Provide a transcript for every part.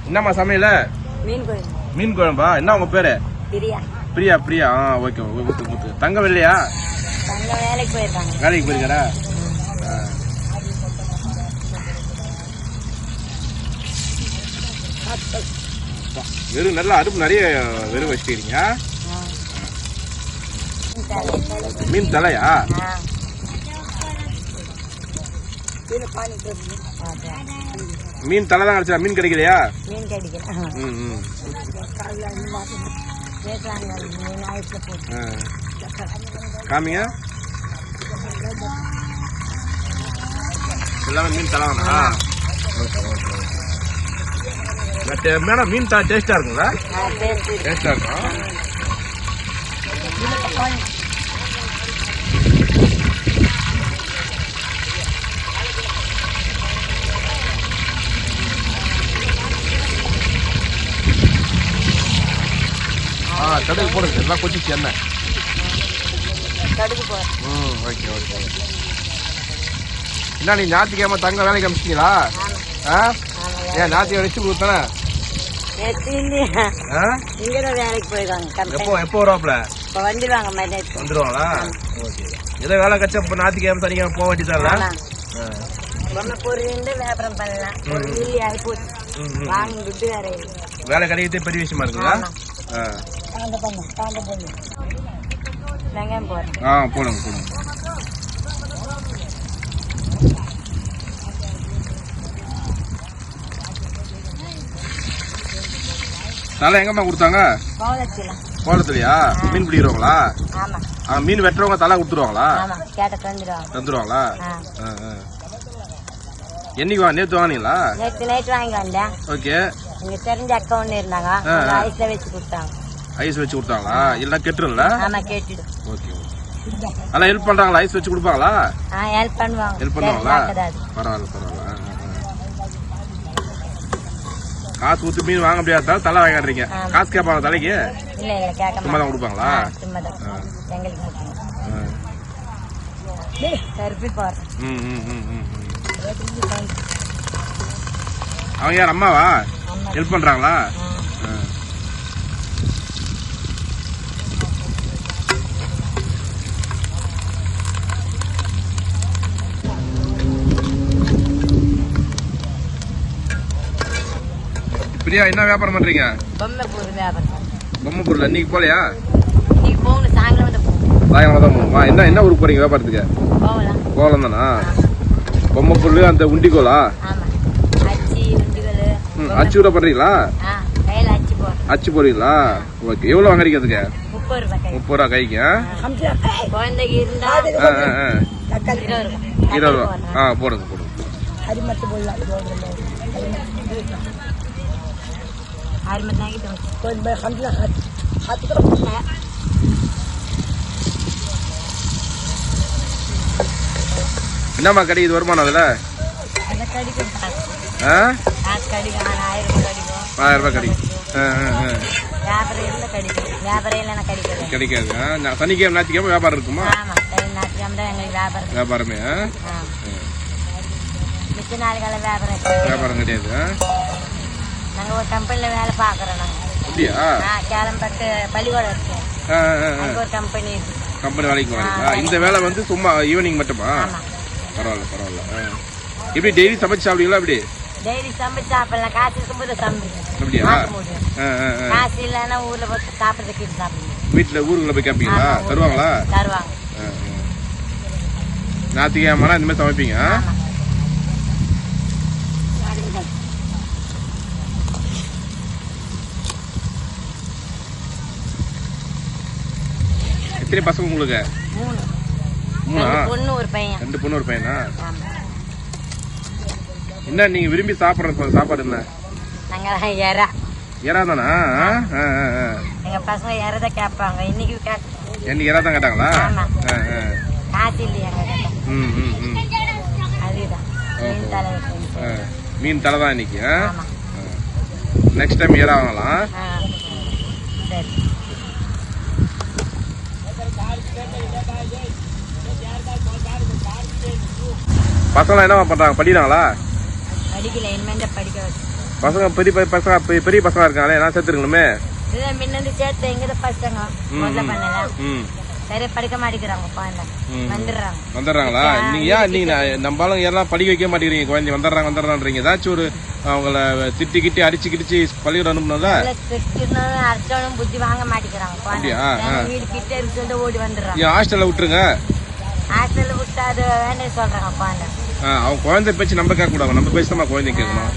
என்னம்மா சமையல? மீன் குழம்பா? என்ன உங்க பேரு? பிரியா. பிரியா. ஓகே. ஊத்து. தங்க இல்லையா? வேலைக்கு போயிருக்காரா? வெறும் நல்லா அடுப்பு நிறைய வெறும் வச்சுக்கிறீங்க. மீன் தலையா? மீன் தலை தான் கிடைச்சா? மீன் கிடைக்கலையா? காமிங்க. எல்லாமே மீன் தலை தானா? மேடம் மீன் டேஸ்டா இருக்குங்களா? டேஸ்டா இருக்கும். கடுகு போடுங்க. எல்லாம் கொச்சிச்சு என்ன? ஓகே. என்ன நீ ஞாயிற்றுக்கிழமை தங்க வேலைக்கு அமிச்சிங்களா? ஏன் ஞாயிற்றுக்கிழமை வச்சு கொடுத்தானே? எப்போ வருவாப்ல? வந்துருவாங்களா? ஏதோ வேலை கச்சா இப்ப ஞாயிற்றுக்கிழமை தனிக்கிழமை போக வேண்டியதாங்களா? வேலை கிடைக்கிறதே பெரிய விஷயமா இருக்குங்களா? போடுங்க. தலை எங்கம்மா கொடுத்தாங்க? கோலத்துலயா? மீன் பிடிக்கிறவங்களா? மீன் வெட்டுறவங்க தலை கொடுத்துருவாங்களா? தந்துருவாங்களா? என்னைக்கு நேற்று வாங்கினீங்களா? ஓகே. தெரிஞ்ச அக்கா ஒண்ணு இருந்தாங்க, வச்சு கொடுத்தாங்க. ஐஸ் வச்சு கொடுத்தாங்களா? இல்ல கெட்டுருங்களா? ஓகே. அதெல்லாம் ஹெல்ப் பண்றாங்களா? ஐஸ் வச்சு கொடுப்பாங்களா? ஹெல்ப் பண்ணுவாங்களா? பரவாயில்ல. காசு ஊத்து மீன் வாங்க முடியாத தலை வாங்கிடுறீங்க. காசு கேட்பாங்க தலைக்கு? சும்மா தான் கொடுப்பாங்களா? அவங்க யார் அம்மாவா? ஹெல்ப் பண்றாங்களா? பிரியா என்ன வியாபாரம் பண்றீங்க? பொம்மை பொருள். இன்னைக்கு போலையா? சாயங்காலம் தான் போகணுமா? என்ன ஊருக்கு போறீங்க வியாபாரத்துக்கு? கோலம் தானா? பொம்மை பொருள் அந்த உண்டிகோலா? அச்சு கூட பண்றீங்களா? அச்சு போறீங்களா? ஓகே. எவ்வளவு வாங்குறீங்க அதுக்கு? 30 ரூபா கைக்கு. 20 ரூபா. போடுங்க. என்னம்மா கிடைக்குது வருமானம் அதுல? 1000 ரூபாய் கிடைக்கும். கிடைக்காது. சனிக்கிழமை ஞாயிற்றுக்கிழமை வியாபாரம் இருக்குமா? வியாபாரமே வியாபாரம் கிடையாது. நாங்க ஒரு கம்பெனில வேலை பாக்குறோம். கேளம்பட்டு பள்ளிக்கூடம் இருக்கு, ஒரு கம்பெனி வேலைக்கு போறீங்களா? இந்த வேலை வந்து சும்மா ஈவினிங் மட்டுமா? பரவாயில்ல. எப்படி டெய்லி சமைச்சு சாப்பிடுவீங்களா? அப்படி டெய்லி சமைச்சு சாப்பிடலாம். காசு இருக்கும்போது அப்படியா? காசு இல்லைன்னா ஊர்ல போட்டு சாப்பிடுறதுக்கு சாப்பிடுவோம். வீட்டுல ஊருக்குள்ள போய் கேட்பீங்களா? தருவாங்களா? ஞாயிற்றுக்கிழமை இந்த மாதிரி சமைப்பீங்க? எத்தனை பசங்க உங்களுக்கு? 3. 2 பொண்ணு ஒரு பையனா? என்ன நீங்க விரும்பி சாப்பிடுற சாப்பாடு என்ன? எறா தானா? எங்க பசங்க எறா தான் கேட்பாங்க. இன்னைக்கு எறா தான் கேட்டாங்களா? மீன் தலை தான் இன்னைக்கு. நெக்ஸ்ட் டைம் எறா வாங்கலாம். பசங்களாம் என்ன பண்றாங்க, படிக்கிறாங்களா? படிக்கல, இனிமே படிக்க வச்சு. பசங்க பெரிய பசங்க இருக்காங்களே, என்ன சேர்த்துருக்கணுமே. இதுதான் முன்னாடி சேர்த்து எங்க பசங்க முதல்ல பண்ணல. சரியா படிக்க மாட்டேங்கிறாங்க, வந்துடுறாங்களா? நீங்க ஏன் நீங்க நம்ம ஆளுங்க யாரெல்லாம் படிக்க வைக்க மாட்டேங்கிறீங்க? குழந்தை வந்துடுறான்றீங்க. ஏதாச்சும் ஒரு அவங்கள திட்டி கிட்டி அடிச்சு கிடிச்சு பள்ளிக்கூடம் அனுப்பணும்ல. அடிச்சாலும் புத்தி வாங்க மாட்டேங்கிறாங்க. வீடு கிட்ட இருக்கு ஓடி வந்துடுறாங்க. ஹாஸ்டல்ல விட்டுருங்க. ஹாஸ்டல்ல விட்டு அது வேண்டாம் சொல்றாங்க. அவங்க குழந்தை பேச்சு நம்ம கேட்க கூடாது, நம்ம பேச்சு தான் குழந்தை கேட்கணும்.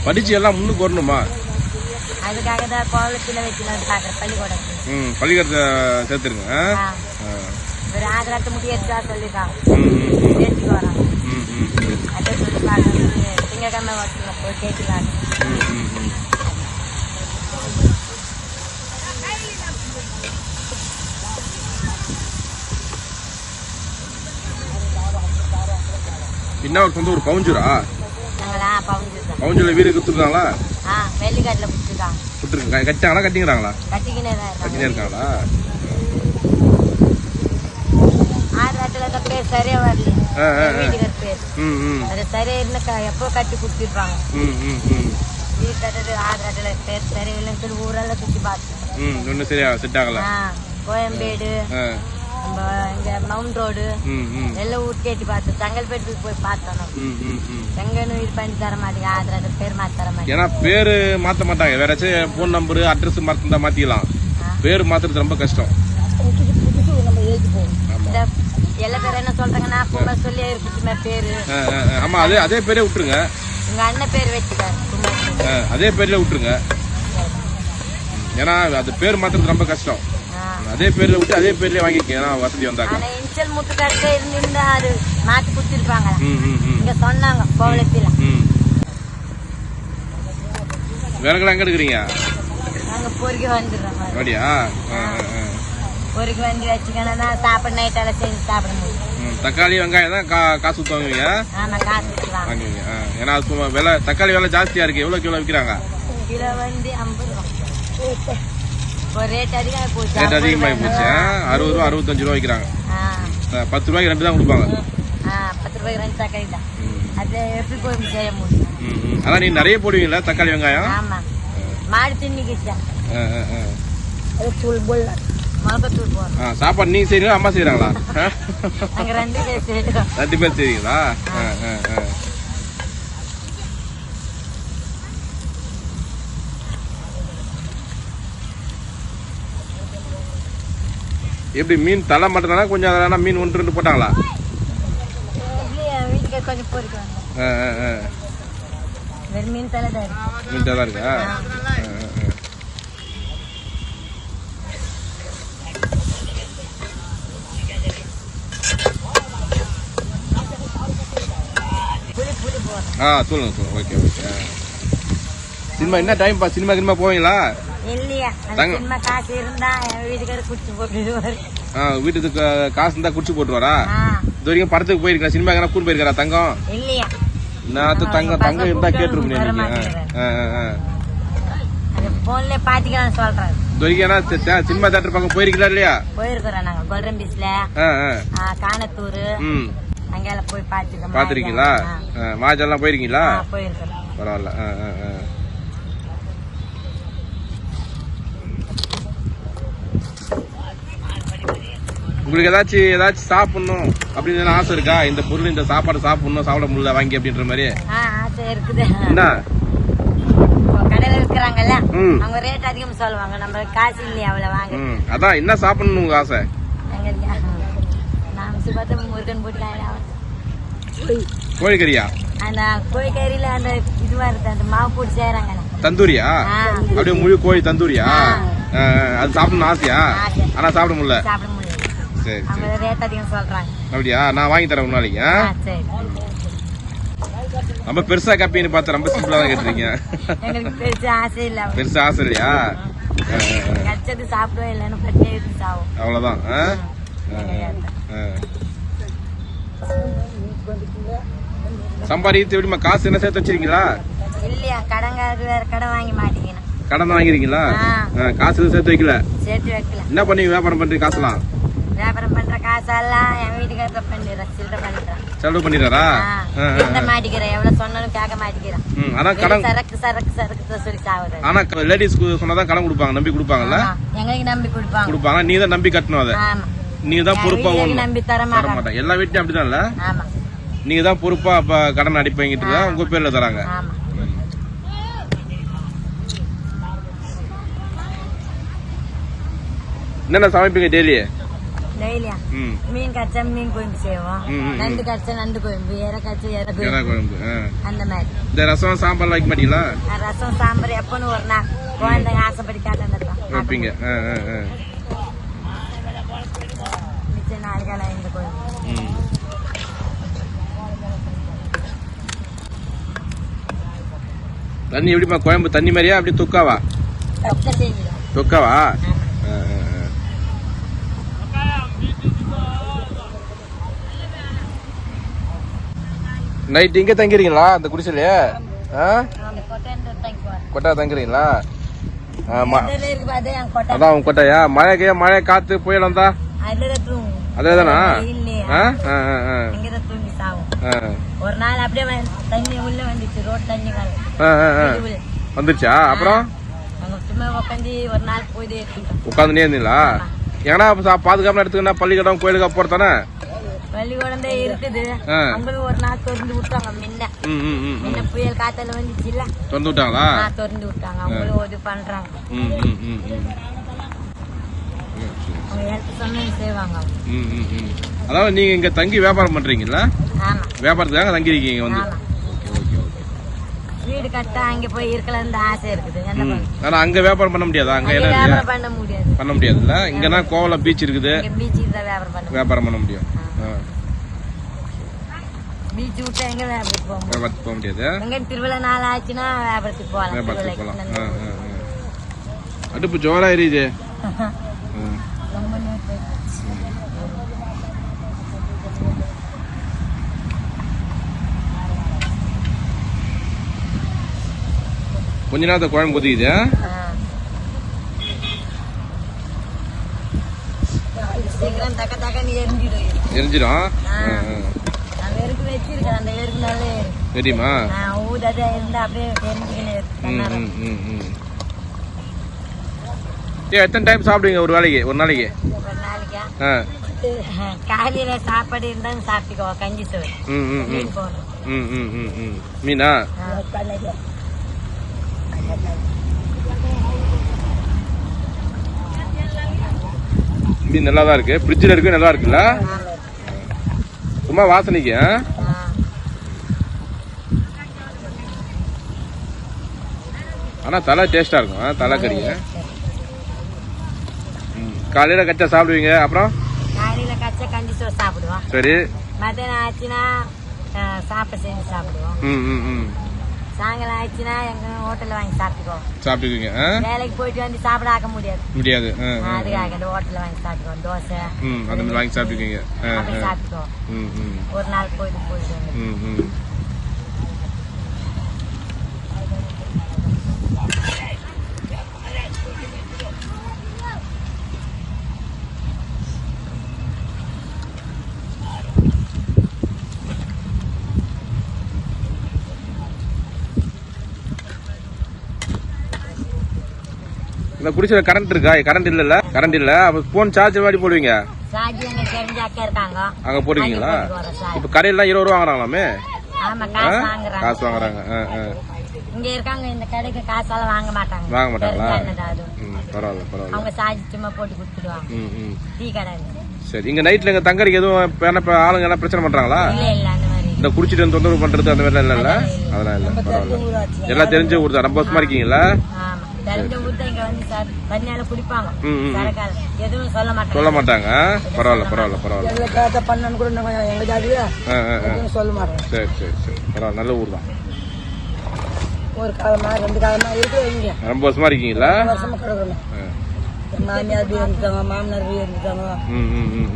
படிச்சு எல்லாம் முன்னுக்கு வரணுமா? அதுக்காக தான் கோலத்துல வச்சு பள்ளிக்கூடத்தை சேர்த்துருங்க. ஒரு ஆதரத்தை முடி எடுத்தா சொல்லிருக்காங்க, சேர்த்துக்கு வராங்க. அதை சொல்லி பார்க்க திங்கக்கிழமை வச்சுங்க போய் கேட்டுக்காங்க. என்ன ஒரு சொந்த ஒரு பவுஞ்சூரா? பவுஞ்சூர்ல வீடு கொடுத்துருக்காங்களா? வெள்ளிக்காட்டுல கொடுத்துருக்காங்க. கட்டாங்களா கட்டிக்கிறாங்களா? கட்டிக்கினே இருக்காங்களா? ஆதாரத்துல பேர் சரியா வரல, வீட்டுக்கார பேர் அது சரியா இருந்தா எப்போ கட்டி கொடுத்துருப்பாங்க. வீடு கட்டுறது ஆதாரத்துல பேர் சரியா இல்லைன்னு சொல்லி ஊரெல்லாம் சுத்தி பார்த்தோம். ஒன்னும் சரியா செட் ஆகல. கோயம்பேடு, இங்க மவுண்ட் ரோடு எல்லாம் ஊர் கேட்டு பார்த்தோம். செங்கல்பேட்டுக்கு போய் பார்த்தோம். எங்கன்னு இது பண்ணி தர மாட்டேங்க, ஆதரவு பேர் மாத்தி தர மாட்டேங்க. ஏன்னா பேரு மாத்த மாட்டாங்க, வேற ஏதாச்சும் போன் நம்பரு அட்ரஸ் மாத்திருந்தா மாத்திக்கலாம். பேரு மாத்துறது ரொம்ப கஷ்டம். எல்லா பேரும் என்ன சொல்றாங்கன்னா குமார் சொல்லி இருக்கு பேரு. ஆமா, அதே பேரே விட்டுருங்க. உங்க அண்ணன் பேர் வச்சுக்காரு, அதே பேர்ல விட்டுருங்க. ஏன்னா அது பேர் மாத்துறது ரொம்ப கஷ்டம். அதே பேர்ல விட்டு அதே பேர்லயே வாங்கிக்க, வசதி வந்தாங்க. இன்சல் முட்டு கட்ட இருந்தா அது மாத்தி குடுத்திருப்பாங்க. இங்க சொன்னாங்க கோவலத்துல. வேறங்களா எங்க எடுக்கிறீங்க? நாங்க பொறுக்கி வந்துடுறோம். அப்படியா? பொறுக்கி வந்து வச்சுக்கணும்னா சாப்பிட நைட்டால செஞ்சு சாப்பிட முடியும். தக்காளி வெங்காயம் தான் காசு ஊத்து வாங்குவீங்க? ஆமா, காசு வாங்குவீங்க. ஏன்னா விலை தக்காளி விலை ஜாஸ்தியா இருக்கு. எவ்வளவு கிலோ விற்கிறாங்க? கிலோ வந்து 50 ரூபா. ரேட் அதிகமாகி போச்சு. 60 ரூபா 65 ரூபா விற்கிறாங்க. 10 ரூபாய்க்கு 2 தான் கொடுப்பாங்க. 10 ரூபாய்க்கு 2 தக்காளி தான். அது எப்படி போய் செய்ய முடியும்? அதான் நீ நிறைய போடுவீங்களா தக்காளி வெங்காயம்? ஆமா, மாடு தின்னிக்கிச்சா தூள் போல் மிளகாத்தூள் போடுறோம். சாப்பாடு நீங்க செய்றீங்களா அம்மா செய்யறாங்களா? நாங்க 2 பேர் செய்யறோம். 2 பேர் செய்றீங்களா? எப்படி மீன் தலை மட்டும்தானா, கொஞ்சம் அதெல்லாம் மீன் 1-2 போட்டாங்களா? வீட்டுக்கு கொஞ்சம் பொறுக்குவாங்க. மீன் தலை தான் இருக்கா? சொல்லுங்க. ஓகே. சினிமா என்ன டைம் பா? சினிமா போவீங்களா? இல்லையா, சினிமா காசு இருந்தா வீட்டுக்கார குடிச்சு போட்டுருவாரு. வீட்டுக்கு காசு இருந்தா குடிச்சு போட்டுருவாரா? இது வரைக்கும் படத்துக்கு போயிருக்கா? சினிமா கூட்டு போயிருக்காரா தங்கம்? இல்லையா, தங்கம் இருந்தா கேட்டுருப்பீங்க. போன்ல பாத்துக்கலாம் சொல்றாரு. இது வரைக்கும் சினிமா தியேட்டர் பக்கம் போயிருக்கீங்களா இல்லையா? போயிருக்கிறோம் நாங்க. கோல்டன் பீச்ல, காணத்தூர் அங்கெல்லாம் போய் பாத்துருக்கீங்களா? மாஜெல்லாம் போயிருக்கீங்களா? போயிருக்கிறோம். பரவாயில்ல. உங்களுக்கு ஏதாச்சும் சாப்பிடணும் அப்படின்னு ஆசை இருக்கா? இந்த பொருள் இந்த சாப்பாடு சாப்பிடணும், சாப்பிட முடியல வாங்கி அப்படின்ற மாதிரி ஆசை இருக்குது. என்ன கடையில விற்கிறாங்கல்ல, அவங்க ரேட் அதிகம் சொல்லுவாங்க, நம்ம காசு இல்லையா அவ்வளவு வாங்க. அதான் என்ன சாப்பிடணும் உங்க ஆசை? முருகன் போட்டு கோழிக்கறியா? அந்த கோழிக்கறியில அந்த இதுவா இருக்கு, அந்த மாவு போட்டு செய்யறாங்க. தந்தூரியா? அப்படியே முழு கோழி தந்தூரியா? அது சாப்பிடணும் ஆசையா? ஆனா சாப்பிட முடியல. சரி, ரேட் அதிகம் சொல்றாங்க. அப்படியா? நான் வாங்கி தரேன் ஒரு நாளைக்கு. ரொம்ப பெருசா கப்பின்னு பார்த்தா ரொம்ப சிம்பிளா தான் கேட்டுருக்கீங்க. பெருசா ஆசை இல்லையா? சாப்பிடுவோம், இல்லைன்னு பட்டியே சாவும். அவ்வளவுதான். சம்பாதித்து எப்படிமா காசு என்ன சேர்த்து வச்சிருக்கீங்களா? இல்லையா, கடங்காருக்கு வேற கடன் வாங்கி மாட்டீங்கன்னா. கடன் வாங்கிருக்கீங்களா? காசு சேர்த்து வைக்கல? சேர்த்து வைக்கல. என்ன பண்ணி வியாபாரம் பண்றீங்க? காசுலாம் வியாபாரம் பண்ற காசெல்லாம் என் வீட்டுக்காரர் பண்ணிடுறேன், சில்லறை பண்ணிடுறேன். செலவு பண்ணிடுறாரா? என்ன மாட்டிக்கிறேன், எவ்வளவு சொன்னாலும் கேட்க மாட்டேங்கிறான். ஆனா கடன் சரக்கு சரக்கு சரக்கு சொல்லி சாவுறது. ஆனா லேடிஸ்க்கு சொன்னாதான் கடன் கொடுப்பாங்க, நம்பி கொடுப்பாங்கல்ல? எங்களுக்கு நம்பி கொடுப்பாங்க. நீ தான் நம்பி கட்டணும், அதை நீ தான் பொறுப்பா நம்பி தர மாட்டேன். எல்லா வீட்லயும் அப்படிதான் இல்ல? ஆமா, நீங்க தான் பொறுப்பா கடன் அடிப்பீங்கிட்டு தான் உங்க பேர்ல தராங்க. ஆமா. என்னென்ன சமைப்பீங்க டெய்லி? டெய்லியா மீன் கச்சா மீன் குழம்பு செய்வோம், நண்டு கச்சா நண்டு குழம்பு, எற கச்சா எற குழம்பு, அந்த மாதிரி. இந்த ரசம் சாம்பார் வைக்க மாட்டீங்களா? ரசம் சாம்பார் எப்பன்னு ஒரு நாள் குழந்தைங்க ஆசைப்படி கேட்டா வைப்பீங்க. மிச்ச நாளைக்கால இந்த குழம்பு. தண்ணி எப்படிமா குழம்பு? தண்ணி மாதிரியா அப்படி தொக்காவா? தொக்காவா? நைட் இங்க தங்கிறீங்களா அந்த குடிசையில? கொட்டா தங்குறீங்களா? அதான் உங்க கொட்டாயா? மழை காத்து புயல் வந்தா அதேதானா? ஒரு நாள் அப்படியே தண்ணி உள்ள வந்துச்சு, ரோட் தண்ணி வந்துருச்சா? அப்புறம் சும்மா உட்காந்து ஒரு நாள் போய் உட்காந்துனே இருந்தீங்களா? ஏன்னா பாதுகாப்பு எடுத்துக்கா பள்ளிக்கூடம் கோயிலுக்கு போறதானே? பள்ளிக்கூடம் இருக்குது, அவங்களும் ஒரு நாள் திறந்து விட்டாங்க. முன்ன புயல் காத்தால வந்துச்சு இல்ல, திறந்து விட்டாங்களா? திறந்து விட்டாங்க. அவங்களும் இது பண்றாங்க, அவங்க எடுத்து சொன்னது செய்வாங்க. அதாவது நீங்க இங்க தங்கி வியாபாரம் பண்றீங்களா? ஆமா, வியாபாரத்துக்காக தங்கி இருக்கீங்க வந்து. வீடு கட்ட அங்க போய் இருக்கலாம்னு ஆசை இருக்குது. ஆனா அங்க வியாபாரம் பண்ண முடியாதா? அங்க வியாபாரம் பண்ண முடியாது. பண்ண முடியாதுல்ல? இங்கன்னா கோவலம் பீச் இருக்குது, பீச்சுக்கு தான் வியாபாரம் பண்ண முடியும். பீச் விட்டா எங்க வியாபாரத்துக்கு போக முடியாது. எங்க திருவிழா நாள் ஆச்சுன்னா வியாபாரத்துக்கு போகலாம். அடுப்பு ஜோரா எரியுது. கொஞ்ச நேரத்தை குழம்பு கொதிக்குது. எரிஞ்சிடும். தெரியுமா? எத்தனை டைம் சாப்பிடுவீங்க ஒரு நாளைக்கு? காலையில சாப்பாடு இருந்தாலும் சாப்பிட்டுக்கோ, கஞ்சி சோறு, மீனா? மீன் நல்லா தான் இருக்கு, ஃப்ரிட்ஜில் இருக்கு, நல்லா இருக்குல்ல? சும்மா வாசனைக்கு. ஆனா தலை டேஸ்டா இருக்கும், தலைக்கறி. காலையில கச்சா சாப்பிடுவீங்க, அப்புறம் காலையில கச்சா கஞ்சி சோறு சாப்பிடுவோம். சரி. மத்தியானம் ஆச்சுன்னா சாப்பிட செஞ்சு சாப்பிடுவோம். சாயங்காலம் ஆயிடுச்சுன்னா எங்க ஹோட்டல்ல வாங்கி சாப்பிட்டுக்குவீங்க. வேலைக்கு போயிட்டு வந்து சாப்பிட ஆக்க முடியாது. அதுக்காக இந்த ஹோட்டல்ல வாங்கி சாப்பிடுவோம். தோசை அந்த மாதிரி வாங்கி சாப்பிட்டுக்குவீங்க. சாப்பிட்டுக்குவோம். ஒரு நாள் போயிட்டு இந்த குடிசைல கரண்ட் இருக்கா? கரண்ட் இல்ல. கரண்ட் இல்ல. அப்ப போன் சார்ஜ் மாதிரி போடுவீங்க. அங்க போடுவீங்களா? இப்ப கடையில 20 ரூபா வாங்குறாங்களாமே. காசு வாங்குறாங்க. இங்க இருக்காங்க, இந்த கடைக்கு காசால வாங்க மாட்டாங்களா? பரவாயில்ல. அவங்க சார்ஜ் சும்மா போட்டு கொடுத்துடுவாங்க. டீ கடை. சரி. இங்க நைட்ல இங்க தங்கறதுக்கு எதுவும் ஆளுங்க எல்லாம் பிரச்சனை பண்றாங்களா? இல்ல அந்த மாதிரி. இந்த குடிச்சிட்டு தொந்தரவு பண்றது அந்த மாதிரி எல்லாம் இல்ல? அதெல்லாம் இல்ல. பரவாயில்ல. எல்லாம் தெரிஞ்ச ஊர் தான். ரொம்ப வருஷமா இருக்கீங்களா? சொல்ல மாட்டாங்க. பரவாயில்ல. சரி. பரவாயில்ல. நல்ல ஊர் தான். ஒரு காலமா 2 காலமா இருக்கு. ரொம்ப வருஷமா இருக்கீங்களா? மாமியார் இருக்காங்க, மாமனார் இருக்காங்க,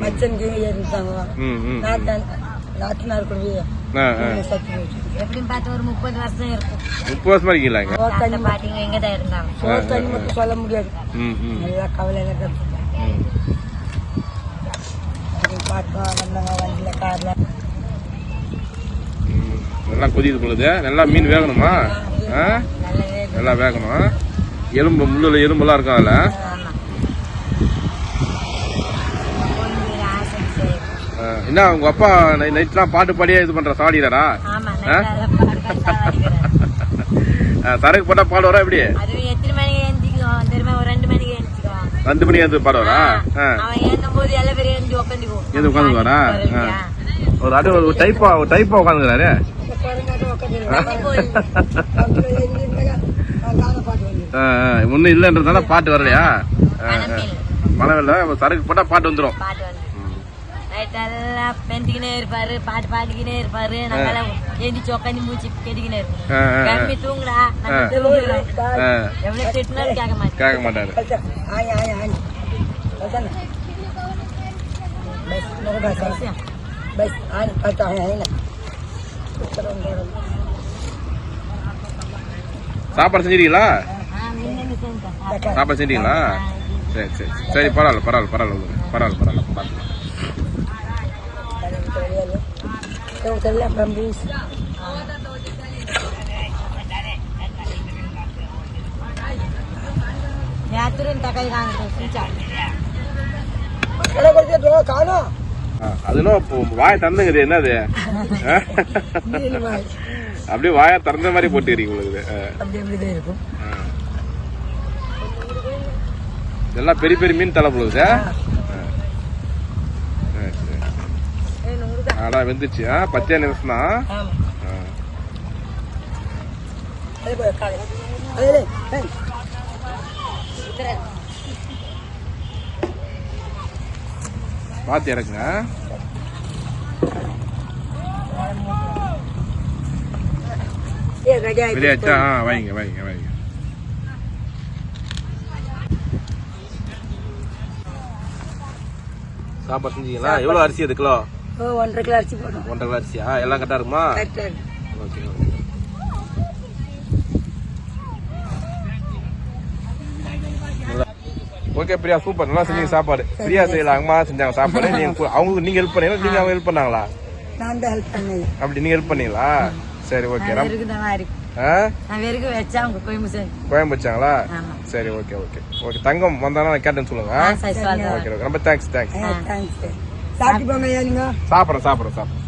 மச்சன் இருந்தாங்க, நாத்தனார் கூட எப்படின்னு பார்த்து ஒரு 30 வருஷம் இருக்கும். 30 வருஷமா இருக்கீங்களா? பாட்டிங்க எங்கதான் இருந்தாங்க. சொல்ல முடியாது. நல்லா கவலையில பார்த்தோம். வந்தாங்க வண்டியில, கார்ல. நல்லா கொதிக்குது பொழுது. நல்லா மீன் வேகணுமா? நல்லவே நல்லா வேகணும். எலும்பு முள்ளுல எலும்பெல்லாம் இருக்கும் அதில். ஆமா கொஞ்சம் ஆசை செய்யும். என்ன உங்க அப்பா நைட்லாம் பாட்டு பாடியே இது பண்ற சாடிறாரா? ஆமா நல்லா பாடுறாங்க. சரக்கு போட்டா பாடுவாரா எப்படி? அது எத்தனை மணிக்கு எழுந்திக்குவோம் தெரியுமா? ஒரு 2 மணிக்கு எழுந்திக்குவோம். 2 மணி வந்து பாடுவாரா? அவன் எழுந்தும் போது எல்லா பேரும் எழுந்து உட்காந்துக்குவோம். எது உட்காந்துக்குவாரா? ஒரு அடி ஒரு டைப்பா உட்காந்துக்கிறாரு. ஒன்னும் இல்லன்றதால பாட்டு வரலையா? மழை இல்ல, சரக்கு போட்டா பாட்டு வந்துடும். பாட்டு வந்து நைட்டெல்லாம் பெஞ்சிக்கினே இருப்பாரு, பாட்டு பாடிக்கினே இருப்பாரு. நாங்கெல்லாம் எழுந்திச்சு உட்காந்து மூச்சு கெட்டிக்கினே இருப்போம். கம்மி தூங்குடா எவ்வளவு திட்டினாலும் கேட்க மாட்டாரு. சாப்பாடு செஞ்சிருக்கீங்களா? சாப்பாடு செஞ்சீங்களா? சரி சரி சரி, பரவாயில்ல பார்த்துக்கலாம். அதுல வாய தந்துங்குது என்னது? அப்படியே வாயா திறந்த மாதிரி போட்டுக்கிறீங்க உங்களுக்கு. இதெல்லாம் பெரிய பெரிய மீன் தலை போகுது. ஆடா வெந்துச்சு. பச்சை நிமிஷம் தான். பாத்து இறக்குங்க. வெளியாச்சா? வைங்க. சாப்பாடு செஞ்சீங்களா? எவ்வளவு அரிசி அது கிலோ? 1.5 கிலோ அரிசி போடும். 1.5 கிலோ அரிசியா? எல்லாம் கரெக்டா இருக்குமா? ஓகே. Okay Priya, super. நல்லா செஞ்சீங்க சாப்பாடு. பிரியா செய்யலாம், அம்மா செஞ்சாங்க சாப்பாடு. அவங்களுக்கு நீங்க ஹெல்ப் பண்ணீங்களா? நீங்க அவங்க ஹெல்ப் பண்ணாங்களா? நான் தான் ஹெல்ப் பண்ணேன். அப்படி நீங்க ஹெல்ப் பண்ணீங்களா? சரி ஓகே. கோயம்பு வச்சாங்களா? சரி ஓகே. தங்கம் வந்தாலும் நான் கேட்டேன்னு சொல்லுங்க. ஓகே ரொம்ப தேங்க்ஸ். சாப்பிட்டு போங்க. சாப்பிட்றேன்.